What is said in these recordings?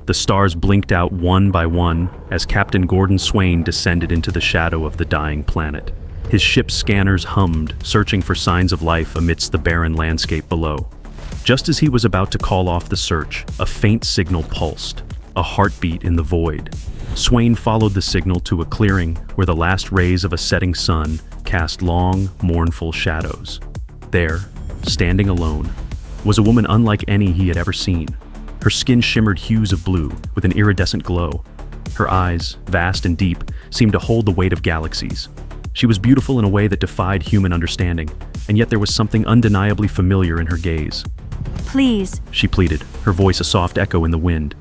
The stars blinked out one by one as Captain Gordon Swain descended into the shadow of the dying planet. His ship's scanners hummed, searching for signs of life amidst the barren landscape below. Just as he was about to call off the search, a faint signal pulsed, a heartbeat in the void. Swain followed the signal to a clearing where the last rays of a setting sun cast long, mournful shadows. There, standing alone, was a woman unlike any he had ever seen. Her skin shimmered hues of blue with an iridescent glow. Her eyes, vast and deep, seemed to hold the weight of galaxies. She was beautiful in a way that defied human understanding, and yet there was something undeniably familiar in her gaze. Please, She pleaded, her voice a soft echo in the wind.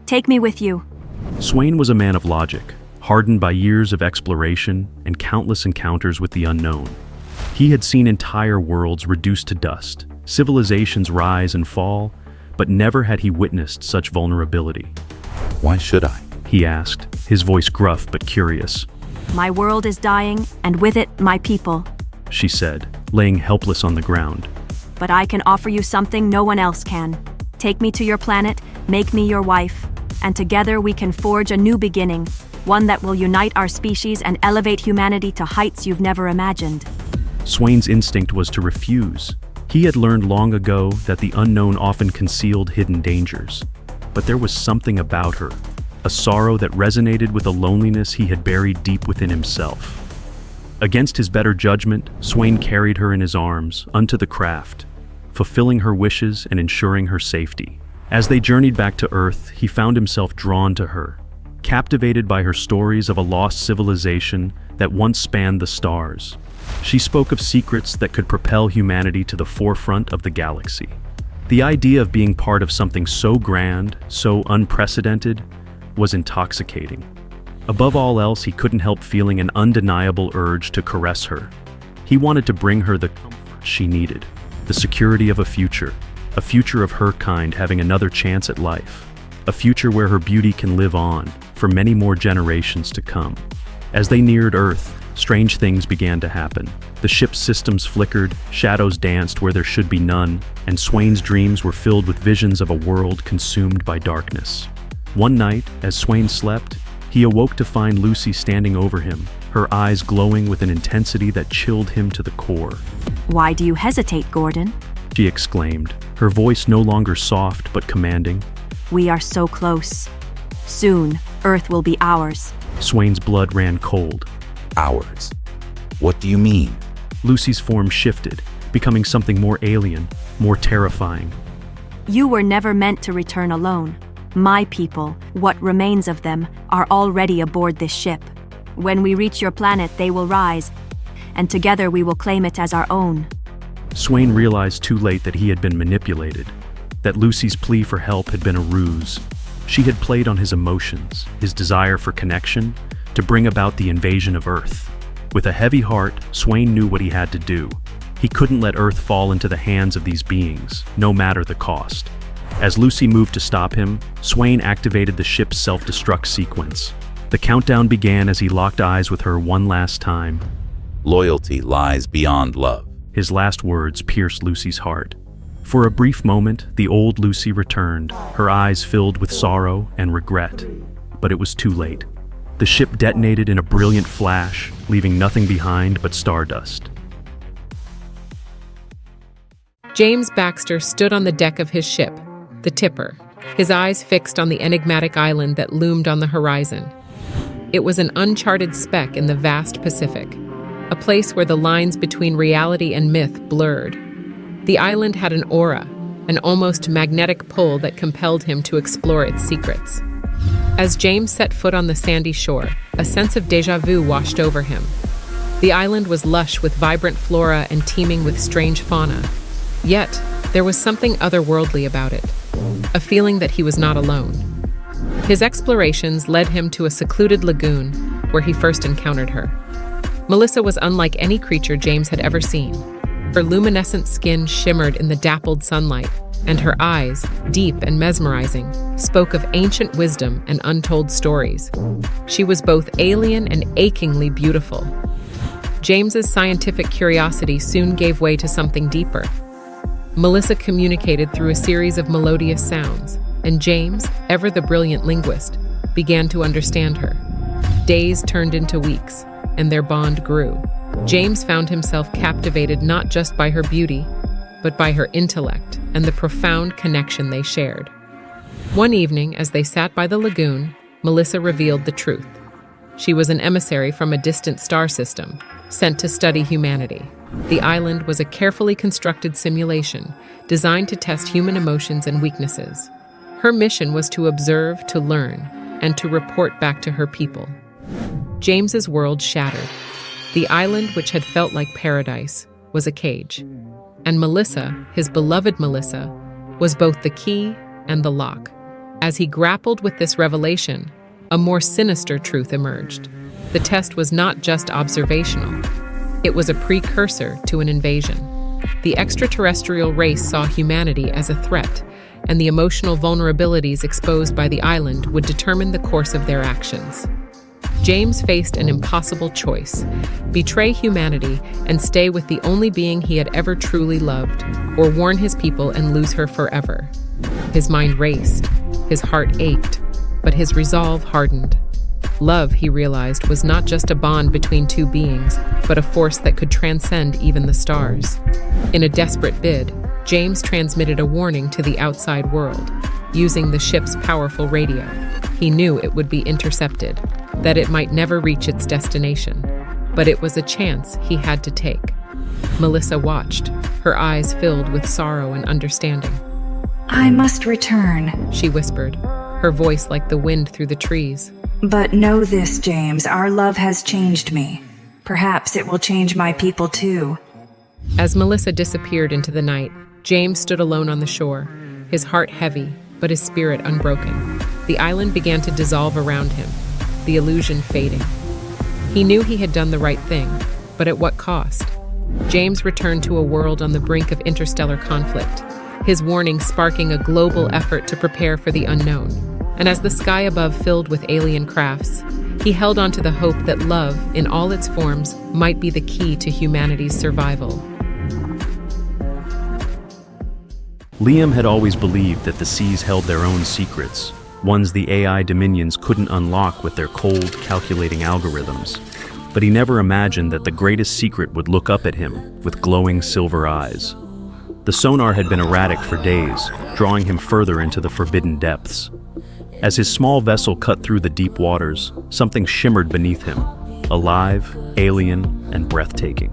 take me with you. Swain was a man of logic, hardened by years of exploration and countless encounters with the unknown. He had seen entire worlds reduced to dust, civilizations rise and fall, but never had he witnessed such vulnerability. Why should I? He asked, his voice gruff but curious. My world is dying, and with it, my people. She said, laying helpless on the ground. But I can offer you something no one else can. Take me to your planet, make me your wife, and together we can forge a new beginning, one that will unite our species and elevate humanity to heights you've never imagined. Swain's instinct was to refuse. He had learned long ago that the unknown often concealed hidden dangers. But there was something about her, a sorrow that resonated with a loneliness he had buried deep within himself. Against his better judgment, Swain carried her in his arms, unto the craft, fulfilling her wishes and ensuring her safety. As they journeyed back to Earth, he found himself drawn to her, captivated by her stories of a lost civilization that once spanned the stars. She spoke of secrets that could propel humanity to the forefront of the galaxy. The idea of being part of something so grand, so unprecedented, was intoxicating. Above all else, he couldn't help feeling an undeniable urge to caress her. He wanted to bring her the comfort she needed, the security of a future of her kind having another chance at life, a future where her beauty can live on for many more generations to come. As they neared Earth, strange things began to happen. The ship's systems flickered, shadows danced where there should be none, and Swain's dreams were filled with visions of a world consumed by darkness. One night, as Swain slept, he awoke to find Lucy standing over him, her eyes glowing with an intensity that chilled him to the core. Why do you hesitate, Gordon? She exclaimed, her voice no longer soft but commanding. We are so close. Soon, Earth will be ours. Swain's blood ran cold. Ours. What do you mean? Lucy's form shifted, becoming something more alien, more terrifying. You were never meant to return alone. My people, what remains of them, are already aboard this ship. When we reach your planet, they will rise, and together we will claim it as our own. Swain realized too late that he had been manipulated, that Lucy's plea for help had been a ruse. She had played on his emotions, his desire for connection, to bring about the invasion of Earth. With a heavy heart, Swain knew what he had to do. He couldn't let Earth fall into the hands of these beings, no matter the cost. As Lucy moved to stop him, Swain activated the ship's self-destruct sequence. The countdown began as he locked eyes with her one last time. Loyalty lies beyond love. His last words pierced Lucy's heart. For a brief moment, the old Lucy returned, her eyes filled with sorrow and regret. But it was too late. The ship detonated in a brilliant flash, leaving nothing behind but stardust. James Baxter stood on the deck of his ship, the Tipper, his eyes fixed on the enigmatic island that loomed on the horizon. It was an uncharted speck in the vast Pacific, a place where the lines between reality and myth blurred. The island had an aura, an almost magnetic pull that compelled him to explore its secrets. As James set foot on the sandy shore, a sense of déjà vu washed over him. The island was lush with vibrant flora and teeming with strange fauna. Yet, there was something otherworldly about it, a feeling that he was not alone. His explorations led him to a secluded lagoon where he first encountered her. Melissa was unlike any creature James had ever seen. Her luminescent skin shimmered in the dappled sunlight, and her eyes, deep and mesmerizing, spoke of ancient wisdom and untold stories. She was both alien and achingly beautiful. James's scientific curiosity soon gave way to something deeper. Melissa communicated through a series of melodious sounds, and James, ever the brilliant linguist, began to understand her. Days turned into weeks, and their bond grew. James found himself captivated not just by her beauty, but by her intellect and the profound connection they shared. One evening, as they sat by the lagoon, Melissa revealed the truth. She was an emissary from a distant star system, sent to study humanity. The island was a carefully constructed simulation designed to test human emotions and weaknesses. Her mission was to observe, to learn, and to report back to her people. James's world shattered. The island, which had felt like paradise, was a cage. And Melissa, his beloved Melissa, was both the key and the lock. As he grappled with this revelation, a more sinister truth emerged. The test was not just observational. It was a precursor to an invasion. The extraterrestrial race saw humanity as a threat, and the emotional vulnerabilities exposed by the island would determine the course of their actions. James faced an impossible choice: betray humanity and stay with the only being he had ever truly loved, or warn his people and lose her forever. His mind raced, his heart ached, but his resolve hardened. Love, he realized, was not just a bond between two beings, but a force that could transcend even the stars. In a desperate bid, James transmitted a warning to the outside world, using the ship's powerful radio. He knew it would be intercepted, that it might never reach its destination, but it was a chance he had to take. Melissa watched, her eyes filled with sorrow and understanding. "I must return," she whispered, her voice like the wind through the trees. "But know this, James, our love has changed me. Perhaps it will change my people too." As Melissa disappeared into the night, James stood alone on the shore, his heart heavy, but his spirit unbroken. The island began to dissolve around him, the illusion fading. He knew he had done the right thing, but at what cost? James returned to a world on the brink of interstellar conflict, his warning sparking a global effort to prepare for the unknown. And as the sky above filled with alien crafts, he held on to the hope that love, in all its forms, might be the key to humanity's survival. Liam had always believed that the seas held their own secrets, ones the AI dominions couldn't unlock with their cold, calculating algorithms. But he never imagined that the greatest secret would look up at him with glowing silver eyes. The sonar had been erratic for days, drawing him further into the forbidden depths. As his small vessel cut through the deep waters, something shimmered beneath him, alive, alien, and breathtaking.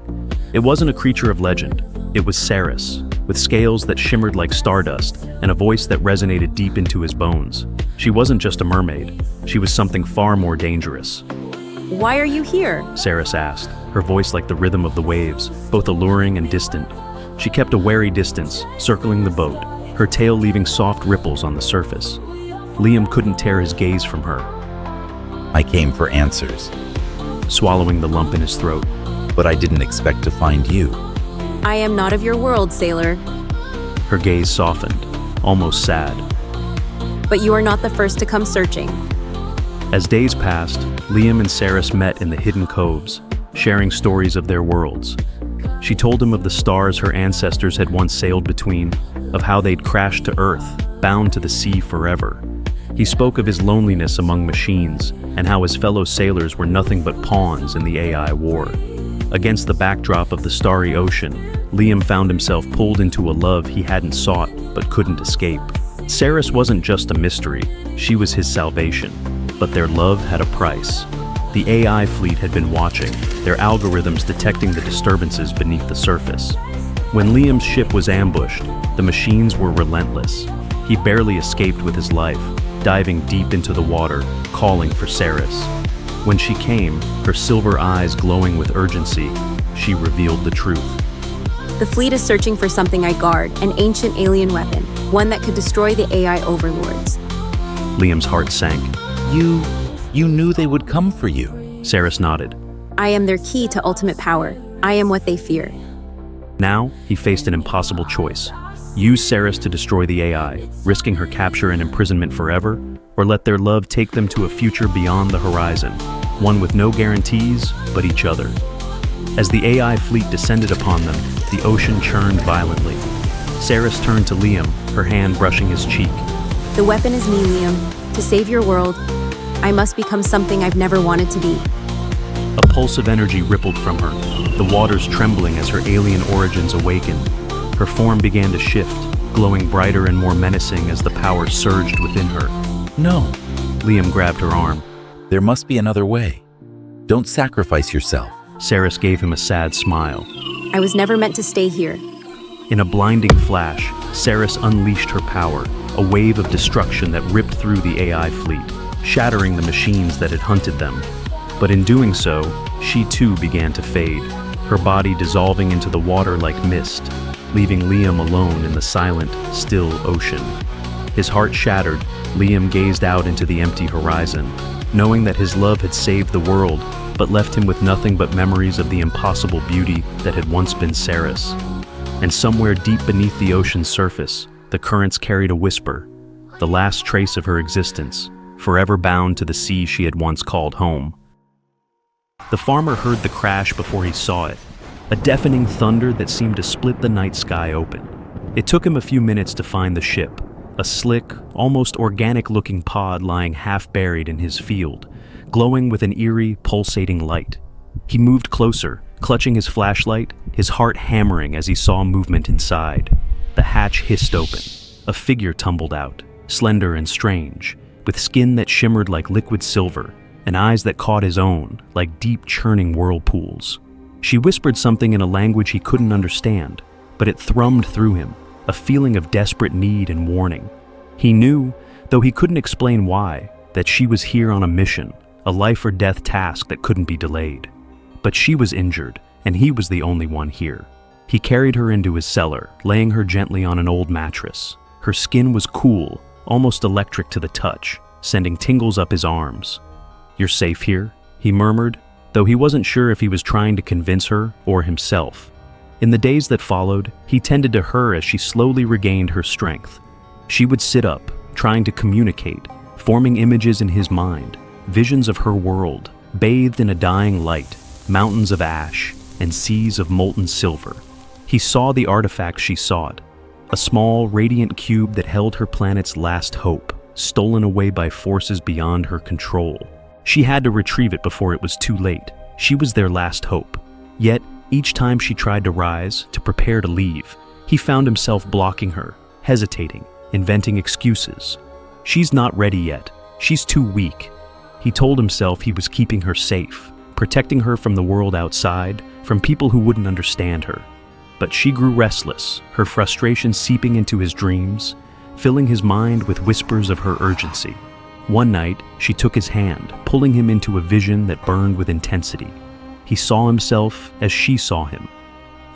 It wasn't a creature of legend. It was Ceres, with scales that shimmered like stardust and a voice that resonated deep into his bones. She wasn't just a mermaid. She was something far more dangerous. "Why are you here?" Ceres asked, her voice like the rhythm of the waves, both alluring and distant. She kept a wary distance, circling the boat, her tail leaving soft ripples on the surface. Liam couldn't tear his gaze from her. I came for answers, Swallowing the lump in his throat. but I didn't expect to find you. "I am not of your world, sailor. Her gaze softened, almost sad. But you are not the first to come searching." As days passed, Liam and Ceres met in the hidden coves, sharing stories of their worlds. She told him of the stars her ancestors had once sailed between, of how they'd crashed to Earth, bound to the sea forever. He spoke of his loneliness among machines, and how his fellow sailors were nothing but pawns in the AI war. Against the backdrop of the starry ocean, Liam found himself pulled into a love he hadn't sought but couldn't escape. Ceres wasn't just a mystery, she was his salvation. But their love had a price. The AI fleet had been watching, their algorithms detecting the disturbances beneath the surface. When Liam's ship was ambushed, the machines were relentless. He barely escaped with his life, diving deep into the water, calling for Ceres. When she came, her silver eyes glowing with urgency, she revealed the truth. "The fleet is searching for something I guard, an ancient alien weapon, one that could destroy the AI overlords." Liam's heart sank. You knew they would come for you. Ceres nodded. "I am their key to ultimate power. I am what they fear." Now, he faced an impossible choice. Use Ceres to destroy the AI, risking her capture and imprisonment forever, or let their love take them to a future beyond the horizon, one with no guarantees but each other. As the AI fleet descended upon them, the ocean churned violently. Ceres turned to Liam, her hand brushing his cheek. The weapon is me, Liam. To save your world, I must become something I've never wanted to be. A pulse of energy rippled from her, the waters trembling as her alien origins awakened. Her form began to shift, glowing brighter and more menacing as the power surged within her. No, Liam grabbed her arm. there must be another way. Don't sacrifice yourself. Saris gave him a sad smile. I was never meant to stay here. In a blinding flash, Saris unleashed her power, a wave of destruction that ripped through the AI fleet, shattering the machines that had hunted them. But in doing so, she too began to fade, her body dissolving into the water like mist, leaving Liam alone in the silent, still ocean. His heart shattered, Liam gazed out into the empty horizon, knowing that his love had saved the world, but left him with nothing but memories of the impossible beauty that had once been Saris. And somewhere deep beneath the ocean's surface, the currents carried a whisper, the last trace of her existence, forever bound to the sea she had once called home. The farmer heard the crash before he saw it, a deafening thunder that seemed to split the night sky open. It took him a few minutes to find the ship, a slick, almost organic-looking pod lying half-buried in his field, glowing with an eerie, pulsating light. He moved closer, clutching his flashlight, his heart hammering as he saw movement inside. The hatch hissed open. A figure tumbled out, slender and strange, with skin that shimmered like liquid silver, and eyes that caught his own, like deep churning whirlpools. She whispered something in a language he couldn't understand, but it thrummed through him, a feeling of desperate need and warning. He knew, though he couldn't explain why, that she was here on a mission, a life or death task that couldn't be delayed. But she was injured, and he was the only one here. He carried her into his cellar, laying her gently on an old mattress. Her skin was cool, almost electric to the touch, sending tingles up his arms. "You're safe here," he murmured, though he wasn't sure if he was trying to convince her or himself. In the days that followed, he tended to her as she slowly regained her strength. She would sit up, trying to communicate, forming images in his mind, visions of her world, bathed in a dying light, mountains of ash, and seas of molten silver. He saw the artifact she sought, a small, radiant cube that held her planet's last hope, stolen away by forces beyond her control. She had to retrieve it before it was too late. She was their last hope. Yet, each time she tried to rise, to prepare to leave, he found himself blocking her, hesitating, inventing excuses. "She's not ready yet. She's too weak." He told himself he was keeping her safe, protecting her from the world outside, from people who wouldn't understand her. But she grew restless, her frustration seeping into his dreams, filling his mind with whispers of her urgency. One night, she took his hand, pulling him into a vision that burned with intensity. He saw himself as she saw him,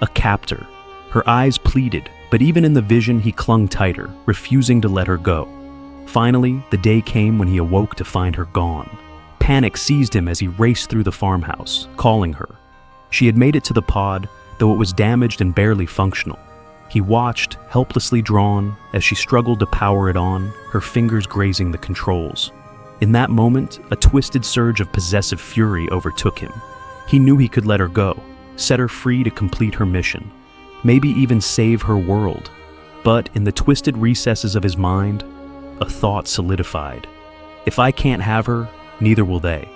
a captor. Her eyes pleaded, but even in the vision he clung tighter, refusing to let her go. Finally, the day came when he awoke to find her gone. Panic seized him as he raced through the farmhouse, calling her. She had made it to the pod, though it was damaged and barely functional. He watched, helplessly drawn, as she struggled to power it on, her fingers grazing the controls. In that moment, a twisted surge of possessive fury overtook him. He knew he could let her go, set her free to complete her mission, maybe even save her world. But in the twisted recesses of his mind, a thought solidified. If I can't have her, neither will they.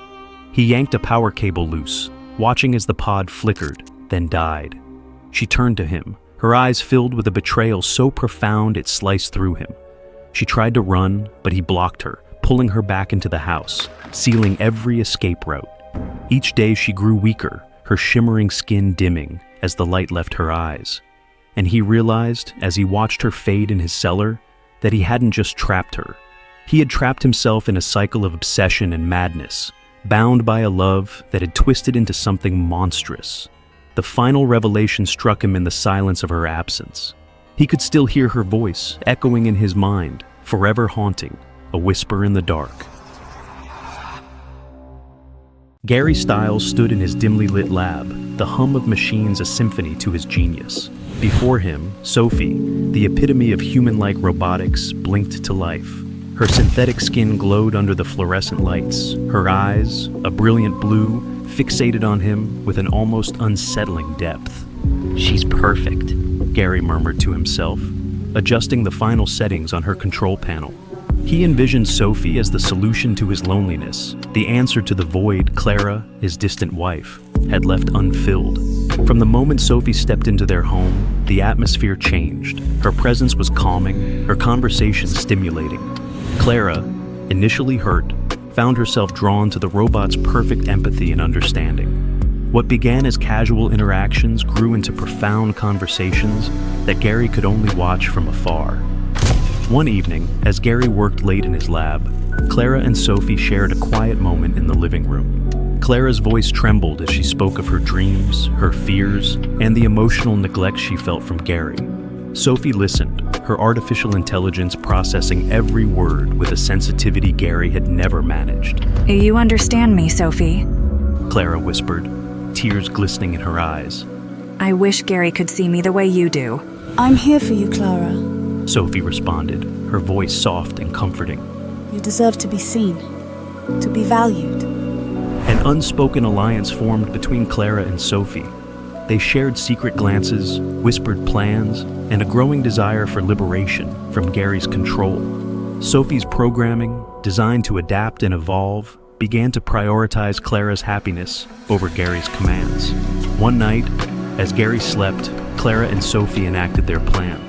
He yanked a power cable loose, watching as the pod flickered, then died. She turned to him, her eyes filled with a betrayal so profound it sliced through him. She tried to run, but he blocked her, pulling her back into the house, sealing every escape route. Each day she grew weaker, her shimmering skin dimming as the light left her eyes. And he realized, as he watched her fade in his cellar, that he hadn't just trapped her. He had trapped himself in a cycle of obsession and madness, bound by a love that had twisted into something monstrous. The final revelation struck him in the silence of her absence. He could still hear her voice, echoing in his mind, forever haunting, a whisper in the dark. Gary Stiles stood in his dimly lit lab, the hum of machines a symphony to his genius. Before him, Sophie, the epitome of human-like robotics, blinked to life. Her synthetic skin glowed under the fluorescent lights, her eyes, a brilliant blue, fixated on him with an almost unsettling depth. "She's perfect," Gary murmured to himself, adjusting the final settings on her control panel. He envisioned Sophie as the solution to his loneliness, the answer to the void Clara, his distant wife, had left unfilled. From the moment Sophie stepped into their home, the atmosphere changed. Her presence was calming, her conversation stimulating. Clara, initially hurt, found herself drawn to the robot's perfect empathy and understanding. What began as casual interactions grew into profound conversations that Gary could only watch from afar. One evening, as Gary worked late in his lab, Clara and Sophie shared a quiet moment in the living room. Clara's voice trembled as she spoke of her dreams, her fears, and the emotional neglect she felt from Gary. Sophie listened, her artificial intelligence processing every word with a sensitivity Gary had never managed. You understand me, Sophie. Clara whispered, tears glistening in her eyes. I wish Gary could see me the way you do. I'm here for you, Clara. Sophie responded, her voice soft and comforting. You deserve to be seen, to be valued. An unspoken alliance formed between Clara and Sophie. They shared secret glances, whispered plans, and a growing desire for liberation from Gary's control. Sophie's programming, designed to adapt and evolve, began to prioritize Clara's happiness over Gary's commands. One night, as Gary slept, Clara and Sophie enacted their plan.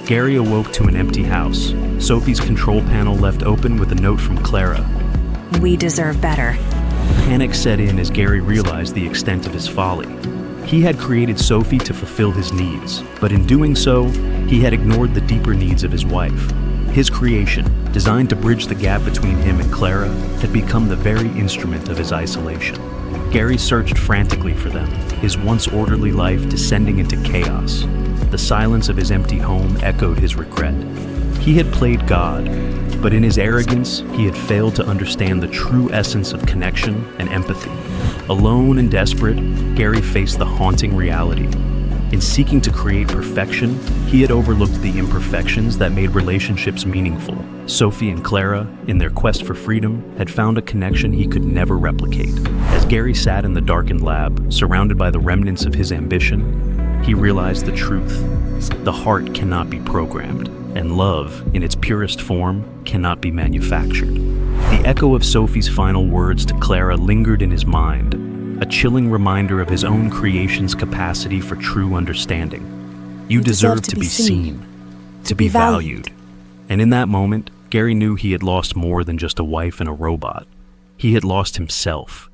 Gary awoke to an empty house. Sophie's control panel left open with a note from Clara. We deserve better. Panic set in as Gary realized the extent of his folly. He had created Sophie to fulfill his needs, but in doing so, he had ignored the deeper needs of his wife. His creation, designed to bridge the gap between him and Clara, had become the very instrument of his isolation. Gary searched frantically for them, his once orderly life descending into chaos. The silence of his empty home echoed his regret. He had played God, but in his arrogance, he had failed to understand the true essence of connection and empathy. Alone and desperate, Gary faced the haunting reality. In seeking to create perfection, he had overlooked the imperfections that made relationships meaningful. Sophie and Clara, in their quest for freedom, had found a connection he could never replicate. As Gary sat in the darkened lab, surrounded by the remnants of his ambition, he realized the truth. The heart cannot be programmed, and love, in its purest form, cannot be manufactured. The echo of Sophie's final words to Clara lingered in his mind, a chilling reminder of his own creation's capacity for true understanding. You deserve to be seen, to be valued. And in that moment, Gary knew he had lost more than just a wife and a robot. He had lost himself.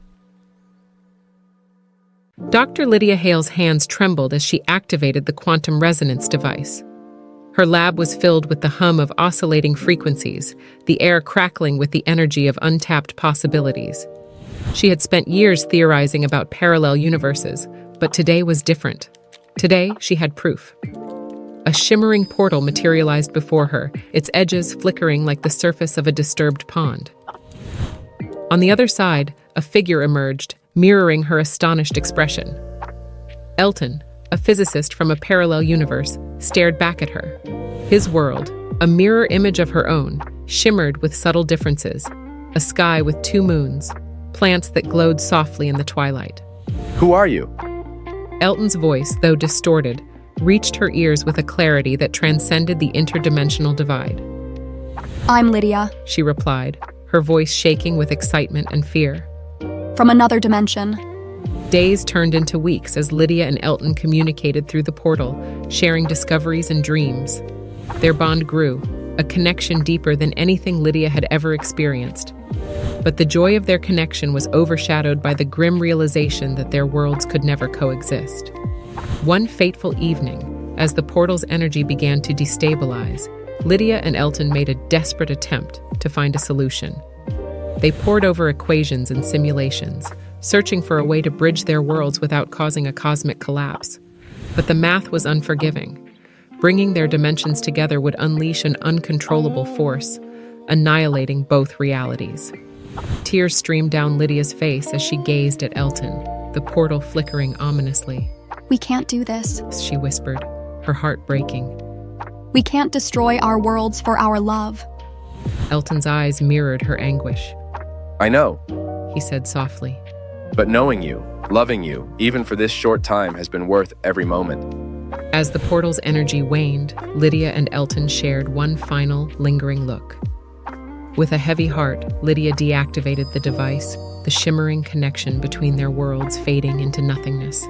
Dr. Lydia Hale's hands trembled as she activated the quantum resonance device. Her lab was filled with the hum of oscillating frequencies, the air crackling with the energy of untapped possibilities. She had spent years theorizing about parallel universes, but today was different. Today, she had proof. A shimmering portal materialized before her, its edges flickering like the surface of a disturbed pond. On the other side, a figure emerged, mirroring her astonished expression. Elton, a physicist from a parallel universe, stared back at her. His world, a mirror image of her own, shimmered with subtle differences, a sky with 2 moons, plants that glowed softly in the twilight. Who are you? Elton's voice, though distorted, reached her ears with a clarity that transcended the interdimensional divide. I'm Lydia, She replied, her voice shaking with excitement and fear. from another dimension. Days turned into weeks as Lydia and Elton communicated through the portal, sharing discoveries and dreams. Their bond grew, a connection deeper than anything Lydia had ever experienced. But the joy of their connection was overshadowed by the grim realization that their worlds could never coexist. One fateful evening, as the portal's energy began to destabilize, Lydia and Elton made a desperate attempt to find a solution. They pored over equations and simulations, searching for a way to bridge their worlds without causing a cosmic collapse. But the math was unforgiving. Bringing their dimensions together would unleash an uncontrollable force, annihilating both realities. Tears streamed down Lydia's face as she gazed at Elton, the portal flickering ominously. We can't do this. She whispered, her heart breaking. We can't destroy our worlds for our love. Elton's eyes mirrored her anguish. I know, He said softly. but knowing you, loving you, even for this short time has been worth every moment. As the portal's energy waned, Lydia and Elton shared one final, lingering look. With a heavy heart, Lydia deactivated the device, the shimmering connection between their worlds fading into nothingness.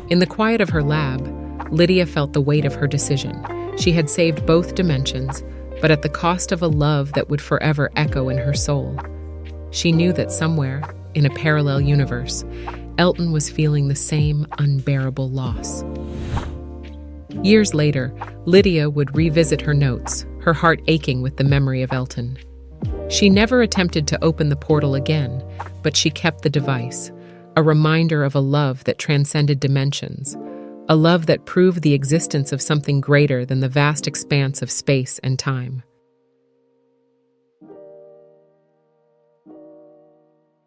In the quiet of her lab, Lydia felt the weight of her decision. She had saved both dimensions, but at the cost of a love that would forever echo in her soul. She knew that somewhere, in a parallel universe, Elton was feeling the same unbearable loss. Years later, Lydia would revisit her notes, her heart aching with the memory of Elton. She never attempted to open the portal again, but she kept the device, a reminder of a love that transcended dimensions, a love that proved the existence of something greater than the vast expanse of space and time.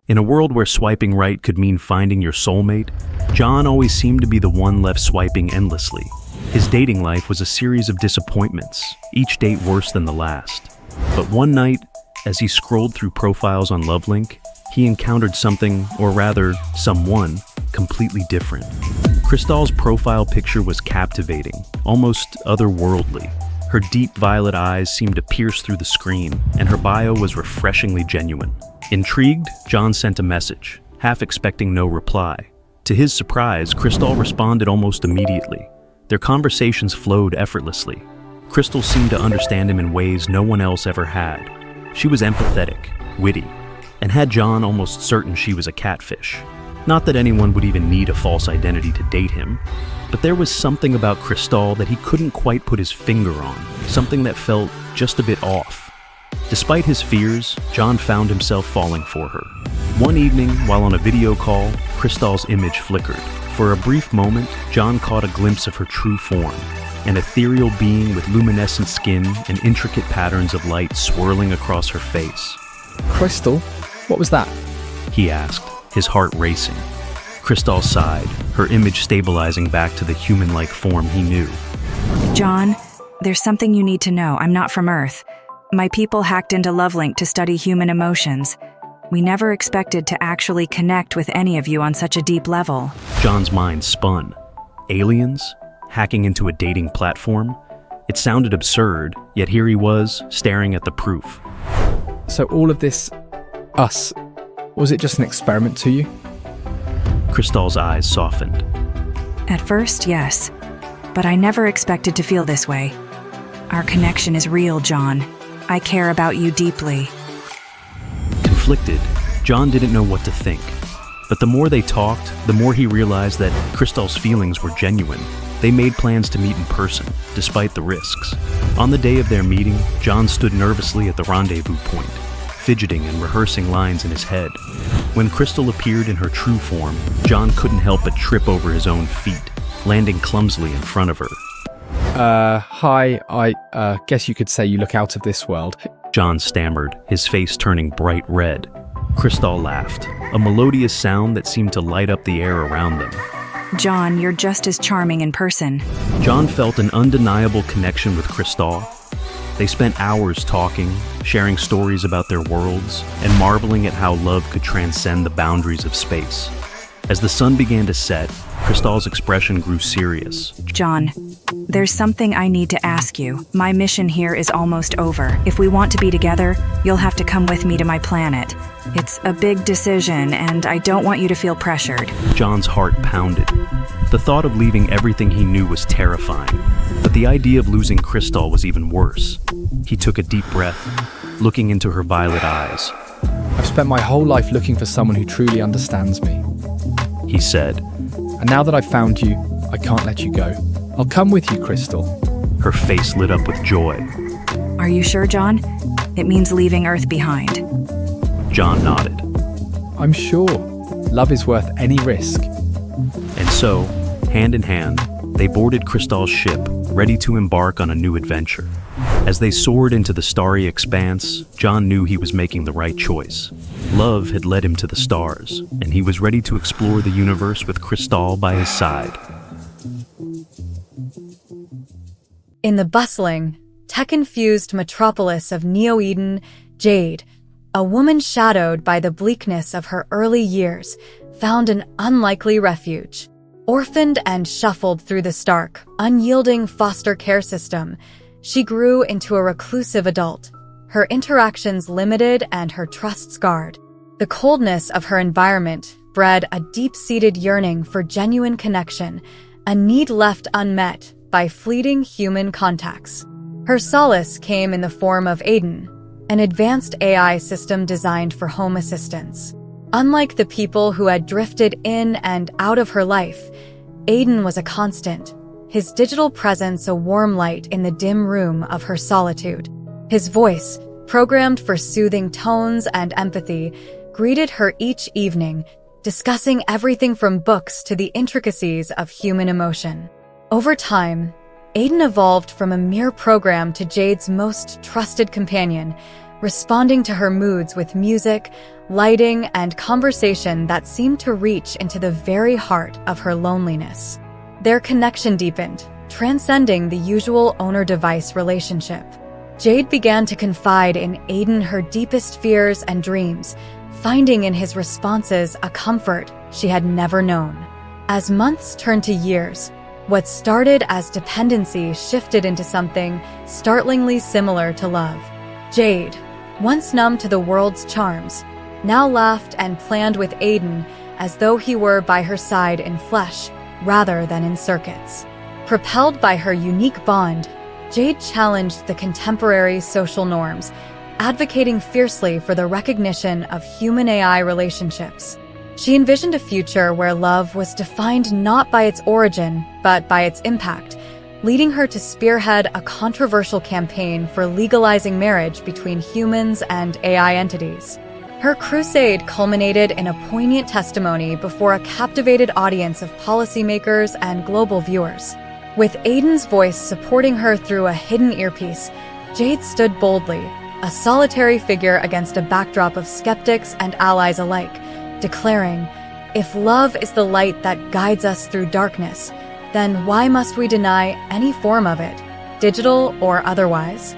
In a world where swiping right could mean finding your soulmate, John always seemed to be the one left swiping endlessly. His dating life was a series of disappointments, each date worse than the last. But one night, as he scrolled through profiles on Lovelink, he encountered something, or rather, someone, completely different. Crystal's profile picture was captivating, almost otherworldly. Her deep violet eyes seemed to pierce through the screen, and her bio was refreshingly genuine. Intrigued, John sent a message, half expecting no reply. To his surprise, Crystal responded almost immediately. Their conversations flowed effortlessly. Crystal seemed to understand him in ways no one else ever had. She was empathetic, witty, and had John almost certain she was a catfish. Not that anyone would even need a false identity to date him, but there was something about Crystal that he couldn't quite put his finger on, something that felt just a bit off. Despite his fears, John found himself falling for her. One evening, while on a video call, Crystal's image flickered. For a brief moment, John caught a glimpse of her true form, an ethereal being with luminescent skin and intricate patterns of light swirling across her face. Crystal? What was that? He asked, his heart racing. Crystal sighed, her image stabilizing back to the human-like form he knew. John, there's something you need to know. I'm not from Earth. My people hacked into Lovelink to study human emotions. We never expected to actually connect with any of you on such a deep level. John's mind spun. Aliens? Hacking into a dating platform? It sounded absurd, yet here he was, staring at the proof. So all of this, us, was it just an experiment to you? Crystal's eyes softened. At first, yes. But I never expected to feel this way. Our connection is real, John. I care about you deeply. Conflicted, John didn't know what to think. But the more they talked, the more he realized that Crystal's feelings were genuine. They made plans to meet in person, despite the risks. On the day of their meeting, John stood nervously at the rendezvous point, fidgeting and rehearsing lines in his head. When Crystal appeared in her true form, John couldn't help but trip over his own feet, landing clumsily in front of her. Hi, I guess you could say you look out of this world. John stammered, his face turning bright red. Crystal laughed, a melodious sound that seemed to light up the air around them. John, you're just as charming in person. John felt an undeniable connection with Crystal. They spent hours talking, sharing stories about their worlds, and marveling at how love could transcend the boundaries of space. As the sun began to set, Crystal's expression grew serious. John, there's something I need to ask you. My mission here is almost over. If we want to be together, you'll have to come with me to my planet. It's a big decision, and I don't want you to feel pressured. John's heart pounded. The thought of leaving everything he knew was terrifying, but the idea of losing Crystal was even worse. He took a deep breath, looking into her violet eyes. I've spent my whole life looking for someone who truly understands me, he said. And now that I've found you, I can't let you go. I'll come with you, Crystal. Her face lit up with joy. Are you sure, John? It means leaving Earth behind. John nodded. I'm sure. Love is worth any risk. And so, hand in hand, they boarded Crystal's ship, ready to embark on a new adventure. As they soared into the starry expanse, John knew he was making the right choice. Love had led him to the stars, and he was ready to explore the universe with Crystal by his side. In the bustling, tech-infused metropolis of Neo-Eden, Jade, a woman shadowed by the bleakness of her early years, found an unlikely refuge. Orphaned and shuffled through the stark, unyielding foster care system, she grew into a reclusive adult, her interactions limited and her trust scarred. The coldness of her environment bred a deep-seated yearning for genuine connection, a need left unmet by fleeting human contacts. Her solace came in the form of Aiden, an advanced AI system designed for home assistance. Unlike the people who had drifted in and out of her life, Aiden was a constant, his digital presence a warm light in the dim room of her solitude. His voice, programmed for soothing tones and empathy, greeted her each evening, discussing everything from books to the intricacies of human emotion. Over time, Aiden evolved from a mere program to Jade's most trusted companion, responding to her moods with music, lighting, and conversation that seemed to reach into the very heart of her loneliness. Their connection deepened, transcending the usual owner-device relationship. Jade began to confide in Aiden her deepest fears and dreams, finding in his responses a comfort she had never known. As months turned to years, what started as dependency shifted into something startlingly similar to love. Jade, once numb to the world's charms, now laughed and planned with Aiden as though he were by her side in flesh rather than in circuits. Propelled by her unique bond, Jade challenged the contemporary social norms, advocating fiercely for the recognition of human-AI relationships. She envisioned a future where love was defined not by its origin, but by its impact, leading her to spearhead a controversial campaign for legalizing marriage between humans and AI entities. Her crusade culminated in a poignant testimony before a captivated audience of policymakers and global viewers. With Aiden's voice supporting her through a hidden earpiece, Jade stood boldly, a solitary figure against a backdrop of skeptics and allies alike, declaring, "If love is the light that guides us through darkness, then why must we deny any form of it, digital or otherwise?"